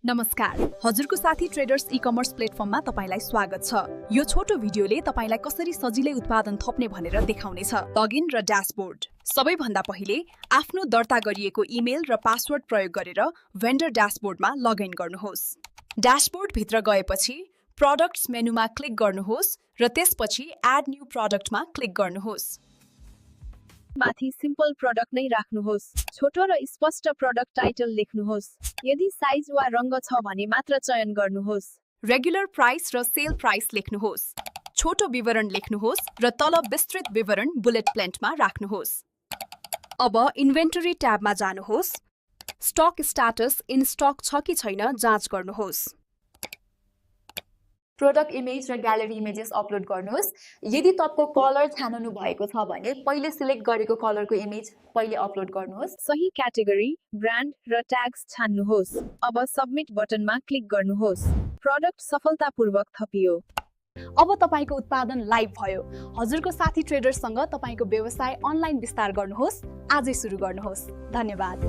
नमस्कार, हजुरको साथी ट्रेडर्स ई-कमर्स प्लेटफर्ममा तपाईलाई स्वागत छ। यो छोटो भिडियोले तपाईलाई कसरी सजिलै उत्पादन थप्ने भनेर देखाउनेछ। लगइन र ड्याशबोर्ड। सबैभन्दा पहिले आफ्नो दर्ता गरिएको इमेल र पासवर्ड प्रयोग गरेर भेन्डर ड्याशबोर्डमा लगइन गर्नुहोस्। ड्याशबोर्ड भित्र गएपछि प्रोडक्ट्स मेनुमा क्लिक गर्नुहोस् र त्यसपछि एड न्यू प्रोडक्टमा क्लिक गर्नुहोस्। माथि सिम्पल प्रोडक्ट नै राख्नुहोस्। छोटो र स्पष्ट प्रोडक्ट टाइटल लेख्नुहोस्। यदि साइज वा रंग छ भने मात्र चयन गर्नुहोस्। रेगुलर प्राइस र सेल प्राइस लेख्नुहोस्। छोटो विवरण लेख्नुहोस् र तल विस्तृत विवरण बुलेट प्लेन्टमा राख्नुहोस्। अब इन्भेन्टरी ट्याबमा जानुहोस्। स्टक स्ट्याटस इन स्टक छ कि छैन जाँच गर्नुहोस्। प्रोडक्ट इमेज र ग्यालरी इमेजेस अपलोड गर्नुहोस्। यदि तपाईको कलर छान्नु भएको छ भने पहिले सिलेक्ट गरेको कलरको इमेज पहिले अपलोड गर्नुहोस्। सही क्याटेगोरी, ब्रान्ड र ट्याग्स छान्नुहोस्। अब सबमिट बटनमा क्लिक गर्नुहोस्। प्रोडक्ट सफलतापूर्वक थपियो। अब तपाईको उत्पादन लाइभ भयो। हजुरको साथी ट्रेडर्ससँग तपाईको व्यवसाय अनलाइन विस्तार गर्नुहोस्। आजै सुरु गर्नुहोस्। धन्यवाद।